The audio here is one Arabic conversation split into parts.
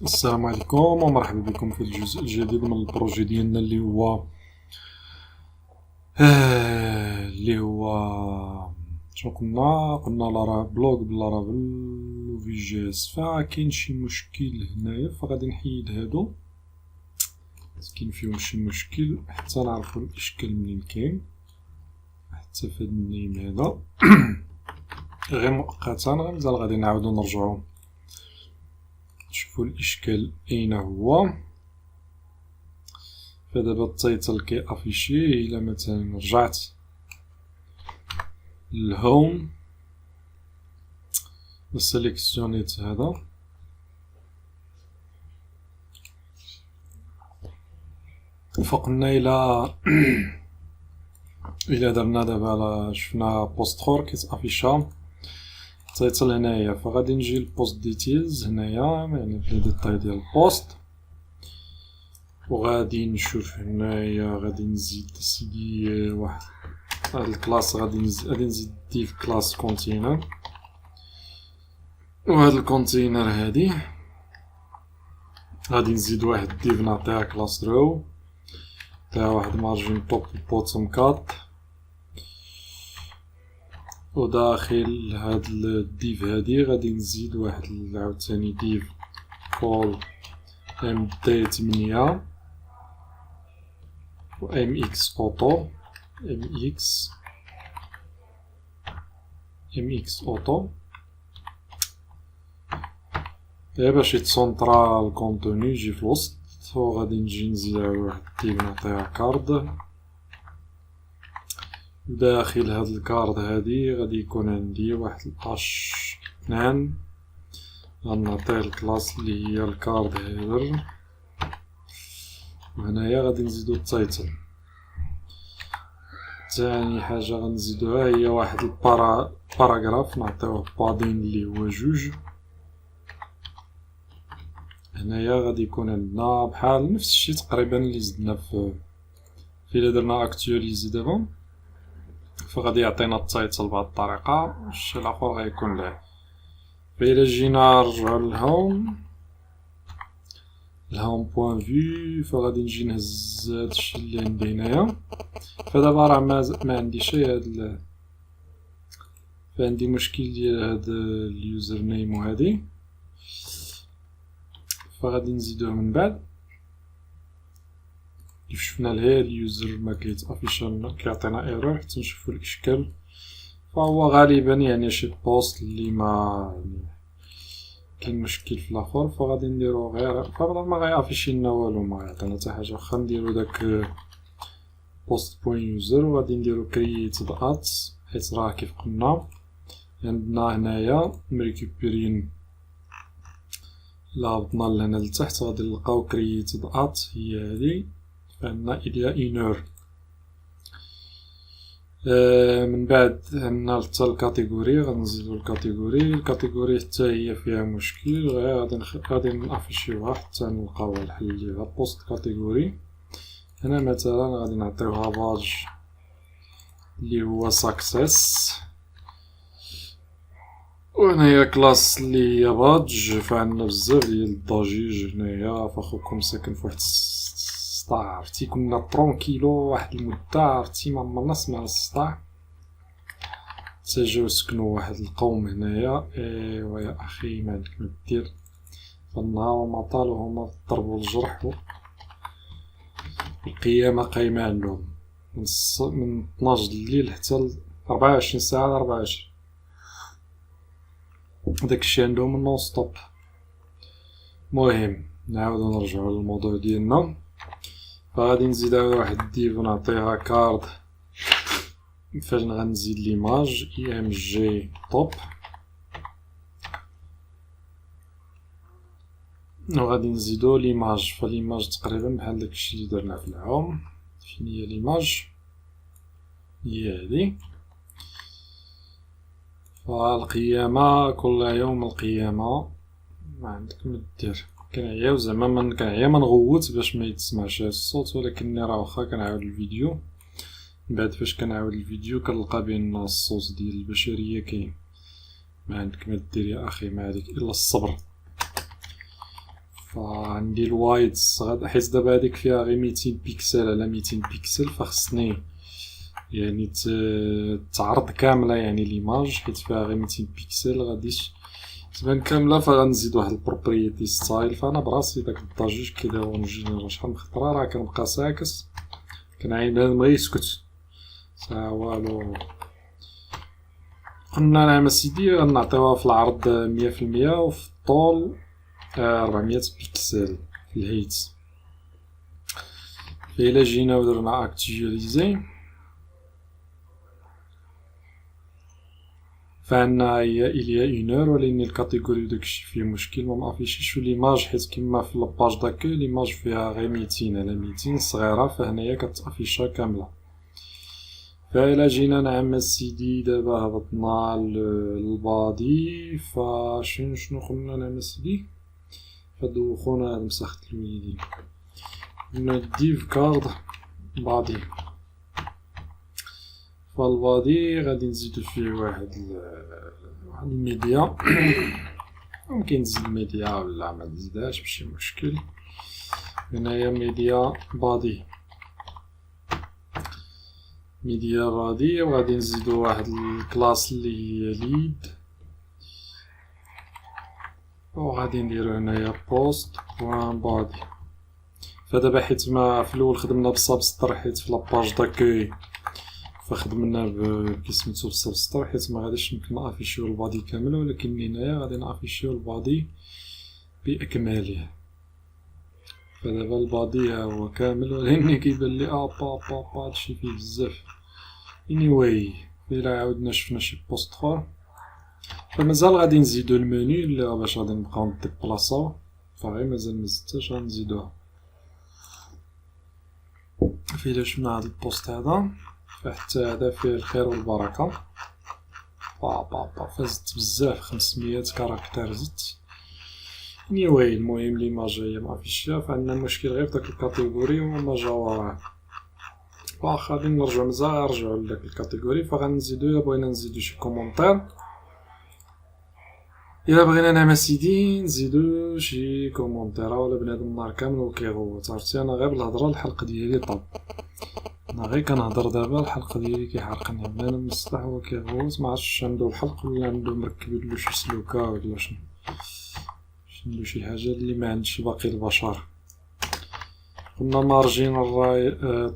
السلام عليكم ومرحبا بكم في الجزء الجديد من البروجي ديالنا اللي هو شنو قلنا لارافيل و في جي اس. فكاين شي مشكل هنايا فغادي نحيد هادو، كاين فيهم شي مشكل حتى نعرفو الاشكال منين كاين. حتى في هاد النيم هذا غير مؤقتا مازال غادي نعاودو نرجعو نشوفو الاشكال اين هو. فدابا التايتل كيافيشي. الا مثلا رجعت للهوم وسيليكسيونيت هذا، فقلنا الى درنا دابا شفنا بوست اخر كيتافيشا التايتل هنايا، فغادي نجي للبوست ديتيلز هنايا، يعني في الديتاي ديال البوست، وغادي نشوف هنايا غادي نزيد سيدي واحد هاد الكلاس، غادي نزيد ديف كلاس كونتينر، وهاد الكونتينر هادي غادي نزيد واحد ديف نعطيها كلاس رو تاع واحد مارجين توب بوتوم كات، وداخل هاد الديف هادي غادي نزيد واحد عاوتاني ديف كول ام دي 8 و ام اكس اوتو ام اكس اوتو باش يتسونطرا الكونتوني يجي في الوسط. وغادي نجي نزيد واحد الديف نعطيها كارد، داخل هاد الكارد هادي غادي يكون عندي واحد الاش 2 غنعطيه الكلاس اللي هي الكارد هيدر، وهنايا غادي نزيدو التايتل. ثاني حاجة غنزيدوها هي واحد باراغراف نعطيوه بادين اللي هو 2. هنايا غادي يكون عندنا بحال نفس الشيء تقريبا اللي زدنا في الا درنا اكتواليزي دابا، فغادي يعطينا التايتل بهاد الطريقة. الشيء الاخر غيكون له. فإلا جينا نرجعو للهوم بوان في، فغادي نجي نهز هادشي اللي عندي هنايا. فدابا راه ما عنديش هاد فعندي مشكل ديال هاد اليوزر نيم وهادي، فغادي نزيدوه من بعد. كيف شفنا لهيه اليوزر ما كيتافيشا كيعطينا ايرور حتى نشوفو الاشكال. فهو غالبا يعني شي بوست اللي ما كاين مشكل في الاخر، فغادي نديرو غير فبدا ما غيافيشي لنا والو، ما يعطينا حتى حاجه. واخا نديرو داك بوست بوين يوزر وغادي نديرو كرييت ات، حيت راه كيف قلنا عندنا هنايا مريكوبيرين. لا هبطنا لهنا لتحت غادي نلقاو كرييت ات هي هادي، فعندنا الى انور. من بعد عندنا حتى الكاتيجوري، غنزيدو الكاتيجوري حتى هي فيها مشكل، غادي نافيشيوها حتى نلقاو الحل ديالها. بوست كاتيجوري هنا مثلا غادي نعطيوها باج اللي هو ساكسيس، وهنايا كلاس اللي هي باج. فعندنا بزاف ديال الضجيج هنايا، فاخوكم ساكن فواحد السطاع، عرفتي كنا ترونكيلو واحد المدة، عرفتي ما عمرنا سمعنا السطاع حتى جاو سكنو واحد القوم هنايا. ايوا يا اخي ما عندك ما دير، فالنهار وما طال وهما ضربوا الجرح القيامة قايمة عندهم من 12 الليل حتى 24 ساعة ل 24. داكشي عندهم نون ستوب. مهم نعاودو نرجعو للموضوع ديالنا. فغادي نزيد واحد الديف ونعطيها كارد فاش غنزيد ليماج اي ام جي توب، وغادي نزيدو ليماج. فليماج تقريبا بحال داكشي اللي درنا في العوم. فين هي ليماج؟ هي هادي. فالقيامة كل يوم القيامة، ما عندك ما دير. كنعياو زعما كنعيا ما نغوت باش ما يتسمعش الصوت، ولكني راه واخا كنعاود الفيديو من بعد فاش كنعاود الفيديو كنلقى بان الصوت ديال البشرية كاين. ما عندك ما دير يا اخي، ما عليك الا الصبر. فعندي الوايدز حيت دابا هاديك فيها غير 200 بيكسل على 200 بيكسل، فخصني يعني تعرض كاملة يعني ليماج، حيت فيها غير 200 بيكسل غاديش تبان كاملة، فغنزيد واحد البروبريتي ستايل. فانا براسي داك الضجيج كيدايرو جينيرال شحال من خطرة راه كنبقى ساكت كنعاين بنادم غير يسكت سا والو. قلنا نعم سيدي غنعطيوها في العرض 100% وفي الطول 400 بيكسل في الهيت. فإلا جينا ودرنا اكتواليزي فعندنا هي إليا اون اور، ولكن الكاتيجوري داكشي فيه مشكل مافيشيش ليماج، حيت كيما في لاباج داكو ليماج فيها غير 200 على 200 صغيرة، فهنايا كتافيشا كاملة. فإلا جينا نعم سيدي دابا هبطنا للبادي، شنو قلنا نعم سيدي فهادو خونا هاد مسخت الويليدين قلنا ديف كارد بادي. فالبادي غادي نزيدو فيه واحد الميديا ممكن نزيد ميديا ولا ما نزيدهاش ماشي مشكل. هنايا ميديا بادي ميديا بادي، وغادي نزيدو واحد الكلاس اللي هي ليد، وغادي نديرو هنايا بوست بوان بادي. فدابا حيت ما في الاول خدمنا بالسابستر حيت في لاباج داكوي فخدمنا بكيسميتو بالسابستر حيت ما غاديش يمكن نافيشيو البادي كامل، ولكن هنايا غادي نافيشيو البادي باكماله. فدابا البادي ها هو كامل، ولكن كيبان لي هادشي فيه بزاف. anyway إلا عاودنا شفنا شي بوست اخر فمازال غادي نزيدو المنيو اللي باش غادي نبقاو نديبلاصاو، فغير مازال مزدتاش غنزيدوها. فإلا شفنا هاد البوست هذا فحتى هذا فيه الخير والبركة. فزدت بزاف 500 كاركتر زدت. anyway المهم ليماج هي مافيشيا، فعندنا مشكل غير فداك الكاتيجوري وما جا وراه. واخا غادي نرجعو مزال نرجعو لداك الكاتيجوري، فغنزيدو إلا بغينا نزيدو شي كومونتير. إلا بغينا نعم سيدي نزيدو شي كومونتير ولا بنادم نهار كامل وكيغوت. عرفتي انا غير بالهضره الحلق ديالي طاب، انا غير كنهضر دابا الحلق ديالي كيحرقني، بنادم مصلح هو كيغوت معرفتش عنده الحلق ولا عنده مركبينلو شي سلوكه ولا شنو، عنده شي حاجه اللي ما عندش باقي البشر. قلنا مارجين الراي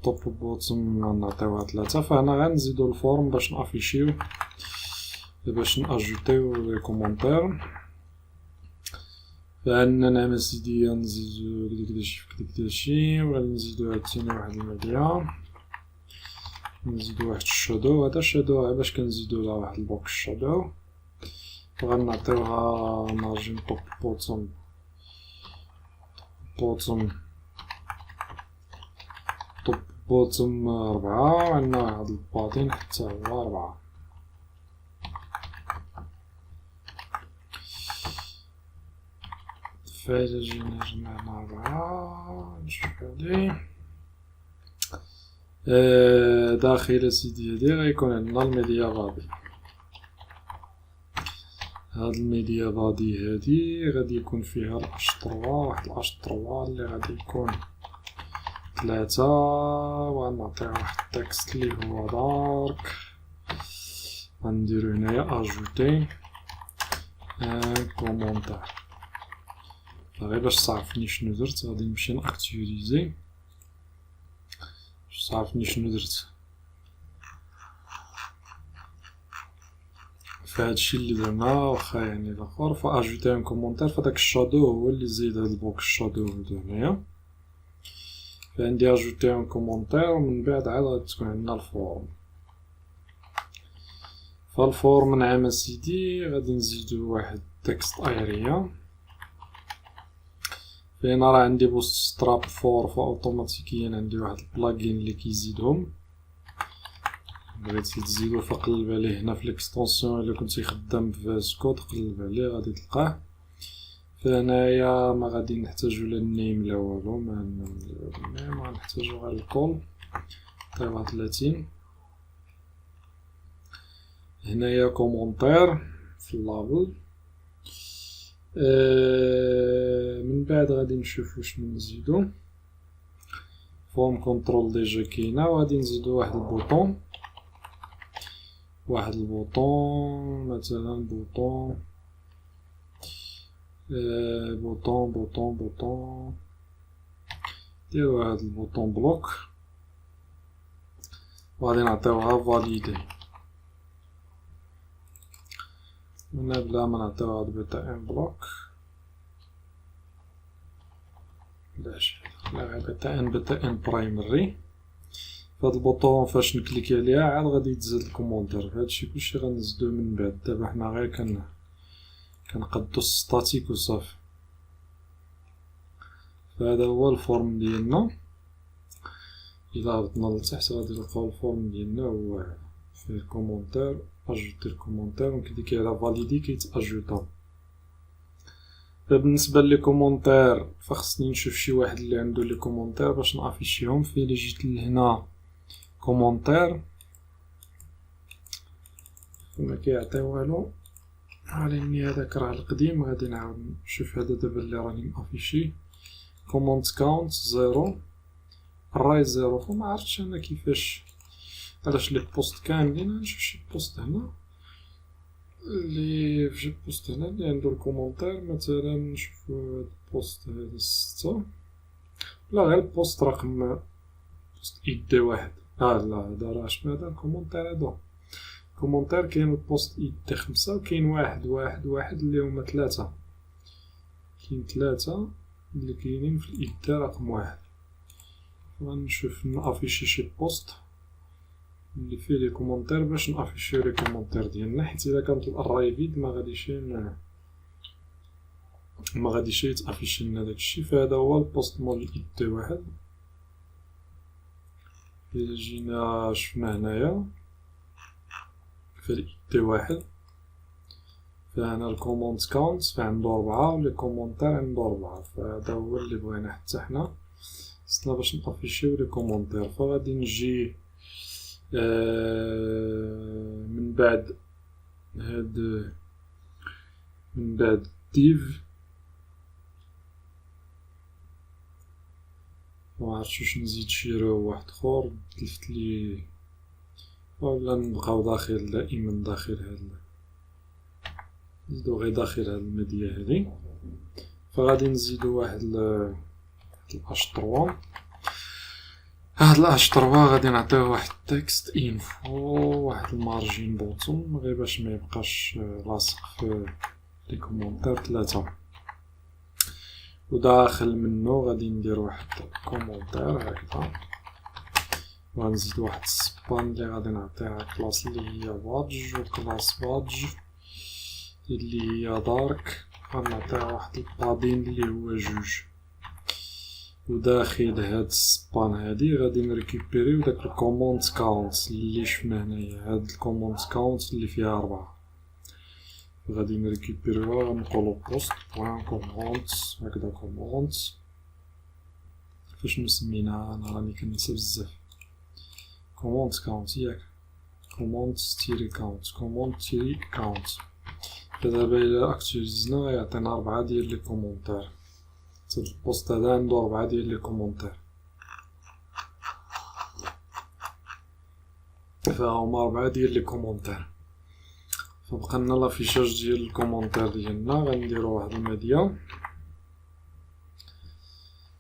توب بوتم نعطيوها 3، فهنا غنزيدو الفورم باش نافيشيو باش ناجوتيو لي كومونتير. فعندنا نعم سيدي نزيدو كداكداشي وغادي نزيدو عاوتاني واحد الميديا، نزيدو واحد الشادو. هذا الشادو باش كنزيدو له واحد البوكس شادو، وغنعطيوها مارجين توب بوتم 4، وعندنا واحد الباطين حتى هو 4. فإلا جينا جمعنا 4 نشوف هادي داخل سيدي هادي غيكون عندنا الميديا بادي. هاد الميديا بادي هادي غادي يكون فيها الاشطروا، واحد الاشطروا اللي غادي يكون 3، وغنعطيه واحد التكست اللي هو دارك. غنديرو هنايا اجوتي كومونتير. غير باش تعرفني شنو درت غادي نمشي ناكتواليزي باش تعرفني شنو درت. فهادشي اللي درنا واخا يعني الاخر فاجوتي ان كومونتير، فداك الشادو هو اللي زيد هاد البوكس شادو هنايا. فعندي اجوتي ان كومونتير ومن بعد عاد غادي تكون عندنا الفورم. فالفورم نعم سيدي غادي نزيدو واحد تكست ايريا. فين راه عندي بوست ستراب فور فاوتوماتيكيا عندي واحد البلاجين اللي كيزيدهم. بغيتي تزيدو فقلب عليه هنا في ليكستونسيون، الا كنتي خدام بفاسكو تقلب عليه غادي تلقاه. فهنايا ما غادي نحتاجو لا النيم لا والو، ما نحتاجو غير الكول طيبها 30. هنايا كومونتير في اللابل. من بعد غادي نشوفو شنو نزيدو. فورم كنترول ديجا كاينه، وغادي نزيدو واحد البوطون مثلا بوطون نديرو هاد البوطون بلوك، وغادي نعطيوها فاليدي. هنا بلا ما نعطيوها بتا ان بلوك، باش لا بتا ان برايمري. فهاد البوطون فاش نكليكي عليها عاد غادي يتزاد الكومونتير. هادشي كلشي غنزيدوه من بعد. دابا حنا غير كنقدو الستاتيك وصافي. فهذا هو الفورم ديالنا. الى هبطنا لتحت غادي نلقاو الفورم ديالنا هو فيه الكومونتير، اجوتي الكومونتير ونكليكي على فاليدي كيتاجوتا. بالنسبه لي كومونتير فخصني نشوف شي واحد اللي عنده لي كومونتير باش نافيشيهم. في اللي جيت لهنا كومونتير ما كيعطي والو، على هذاك راه القديم. غادي نعاود نشوف هذا دابا اللي راني مافيشي. كوموند كاونت 0 الراي 0. فما عرفتش انا كيفاش علاش لي بوست كاملين. نشوف شي بوست هنا اللي في بوست هنا اللي عنده الكومونتير. مثلا نشوف هاد البوست هذا 6 لا غير البوست رقم بوست ايد واحد. لا هذا راه شنو هذا الكومونتير هذا. كومونتير كاين البوست ايد 5 وكاين واحد اللي هما 3. كاين 3 اللي كاينين في الايد رقم 1. غنشوف نافيشي شي بوست اللي فيه لي كومونتير باش نافيشيو لي كومونتير ديالنا، حيت الا كانت الراي فيد ما غاديش يتافيشي لنا داكشي. فهذا هو البوست مول الايد 1. الا جينا شفنا هنايا في الايد 1 فهنا الكوموند كاونت فعنده 4 ولي كومونتير عنده 4. فهذا هو اللي بغينا حتى حنا خصنا باش نافيشيو لي كومونتير. فغادي نجي من بعد ديف معرفتش واش نزيد شي رو واحد اخر تلفت لي، ولا نبقاو داخل دائما داخل هاد نزيدو غير داخل هاد المدية هادي. فغادي نزيدو واحد الاش 3. هاد الاش 3 غادي نعطيوه واحد تكست انفو، واحد المارجين بوتون غير باش ما يبقاش لاصق في لي كومونتير 3. وداخل منه غادي ندير واحد كومونتير هكذا، وغنزيد واحد السبان اللي غادي نعطيها كلاس اللي هي بادج، وكلاس بادج اللي هي دارك غنعطيها واحد البادين اللي هو 2. وداخل هاد السبان هادي غادي نريكوبيريو داك الكوموند كاونت اللي شفنا هنايا. هاد الكوموند كاونت اللي فيها 4 غادي نريكوبيريوها. غنقولو بوست بوان كوموند هكذا كوموند. فاش نسميناها انا راني كننسى بزاف. كوموند كاونت ياك كوموند تيري كاونت كوموند تيري كاونت. دابا الى اكتيفيزنا غيعطينا 4 ديال لي كومونتير. هاد البوست هذا عنده 4 ديال لي كومونتير. فهما 4 ديال لي كومونتير. فبقى لنا لافيشاج ديال الكومونتير ديالنا. غنديرو واحد الميديا.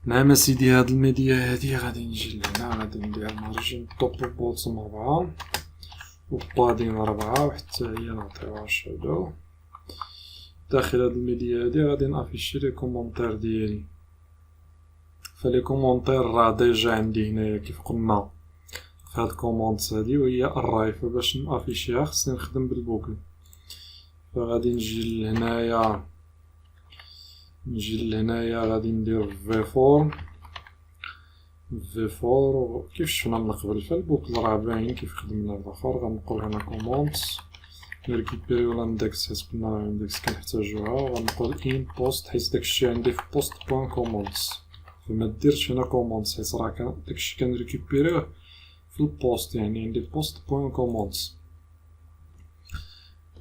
نعم اسيدي هاد الميديا هادي غادي نجي لهنا غادي ندير مارجين توب بوتوم 4 وبادين 4 وحتى هي نعطيوها شادو. داخل هاد الميديا هادي غادي نافيشي لي كومونتير ديالي. فلي كومونتير راه ديجا عندي هنايا كيف قلنا في هاد الكوموند هادي وهي الراي. فباش نافيشيها خصني نخدم بالبوكل. فغادي نجي لهنايا غادي ندير v4 كيف شفنا من قبل. فالبوكل راه باين كيف خدمنا الاخر. غنقول هنا كوموند نريكوبيريو لاندكس حيت قلنا الاندكس كنحتاجوها. غنقول ان بوست حيت داكشي عندي في بوست بوان كوموندز. فما ديرش هنا كوموندز حيت راه داكشي كنريكوبيريوه في البوست، يعني عندي بوست بوان كوموندز.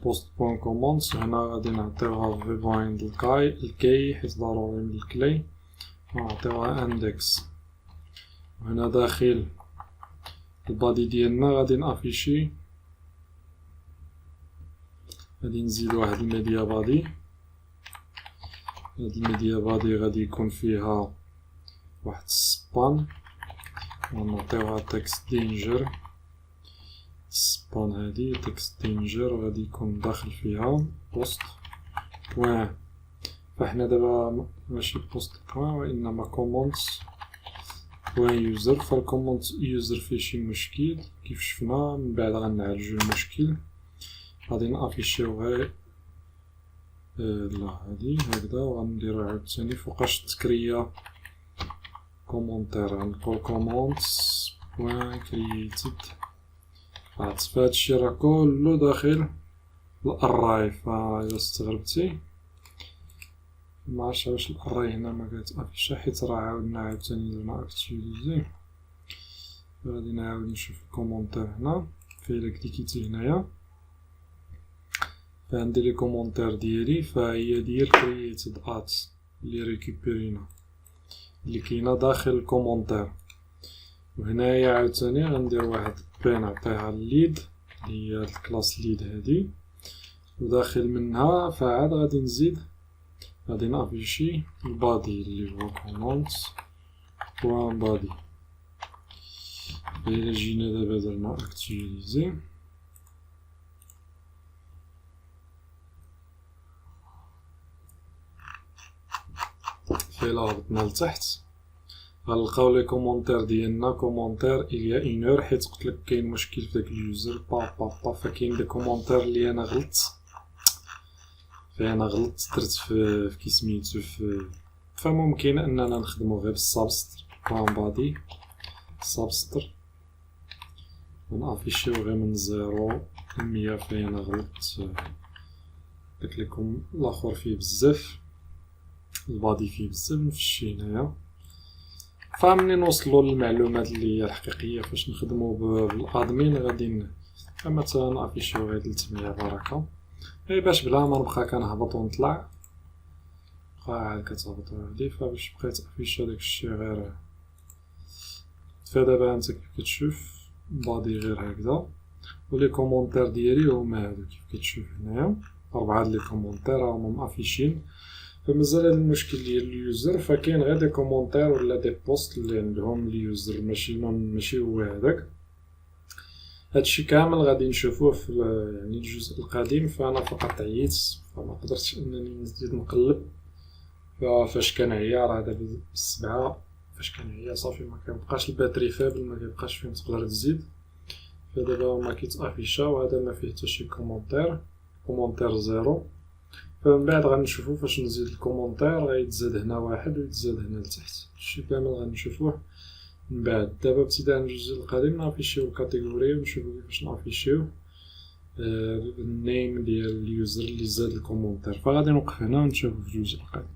post.comments. هنا غادي نعطيوها rebind الكي حيت ضروري من الكلي، ونعطيوها index. وهنا داخل البادي ديالنا غادي نافيشي، غادي نزيد واحد الميديا بادي. هاد الميديا بادي غادي يكون فيها واحد السبان، ونعطيوها تكست دينجر. السبان هادي تكست دينجر غادي يكون داخل فيها بوست بوان. فاحنا دابا ماشي بوست بوان وانما كومونتس بوان يوزر. فالكومونت يوزر فيه شي مشكل كيف شفنا، من بعد غنعالجو المشكل. غادي نافيشيو غير لا هادي هكذا، وغنديرو عاوتاني فوقاش تكريا كومونتير. غنقول كومونتس بوان كرييتد. فهادشي راه كلو داخل الأراي. فإلا استغربتي معرفتش علاش الأراي هنا ما كتافيشا، حيت راه عاودنا عاوتاني درنا اكتيفيزي. غادي نعاود نشوف الكومونتير هنا. فإلا كليكيتي هنايا فعندي لي كومونتير ديالي، فهي ديال كرييتد ات اللي ريكوبيرينا اللي كاينه داخل الكومونتير. وهنايا عاوتاني غندير واحد بي نعطيها الليد اللي هي الكلاس ليد هادي، وداخل منها فعاد غادي نزيد غادي نافيشي البادي اللي هو كومونتس بوان بادي. إلا جينا دابا درنا اكتيفيزي فإلا هبطنا لتحت غنلقاو لي كومونتير ديالنا. كومونتير إليا اونور، حيت قلتلك كاين مشكل في داك اليوزر فكاين دي كومونتير اللي انا غلطت درت في كيسميتو فممكن اننا نخدمو غير بالسابستر بوان بادي سابستر، ونافيشيو غير من 0 ل 100 فين غلطت. داك ليكم الاخر فيه بزاف، البادي فيه بزاف نفشي هنايا. فمنين نوصلوا للمعلومات اللي هي الحقيقيه فاش نخدموا بالادمين غادي مثلا نافيشيو غير 300 بركه، غير باش بلا ما نبقى كنهبط ونطلع عاد كتهبط هادي. فباش بقيت افيشا داكشي غير فدابا انت كيف كتشوف بادي غير هكذا. ولي كومونتير ديالي هما هادو كيف كتشوف هنايا 4 لي كومونتير راهم مافيشين. فمازال هاد المشكل ديال اليوزر، فكاين غير دي كومونتير ولا دي بوست اللي عندهم اليوزر ماشي هو هذاك. هادشي كامل غادي نشوفوه في يعني الجزء القديم. فانا فقط عييت فما قدرتش انني نزيد نقلب. فاش كنعيا راه دابا السبعة فاش كنعيا صافي ما كيبقاش الباتري فابل، ما كيبقاش فين تقدر تزيد. فدابا ما كيتافيشا، وهذا ما فيه حتى شي كومونتير زيرو. فمن بعد غنشوفو فاش نزيد الكومونتير غيتزاد هنا واحد ويتزاد هنا لتحت. هادشي كامل غنشوفوه من بعد. دابا ابتداء من الجزء القديم نافيشيو الكاتيجوري ونشوفو كيفاش نافيشيو النيم ديال اليوزر اللي زاد الكومونتير. فغادي نوقف هنا ونشوفو في الجزء القادم.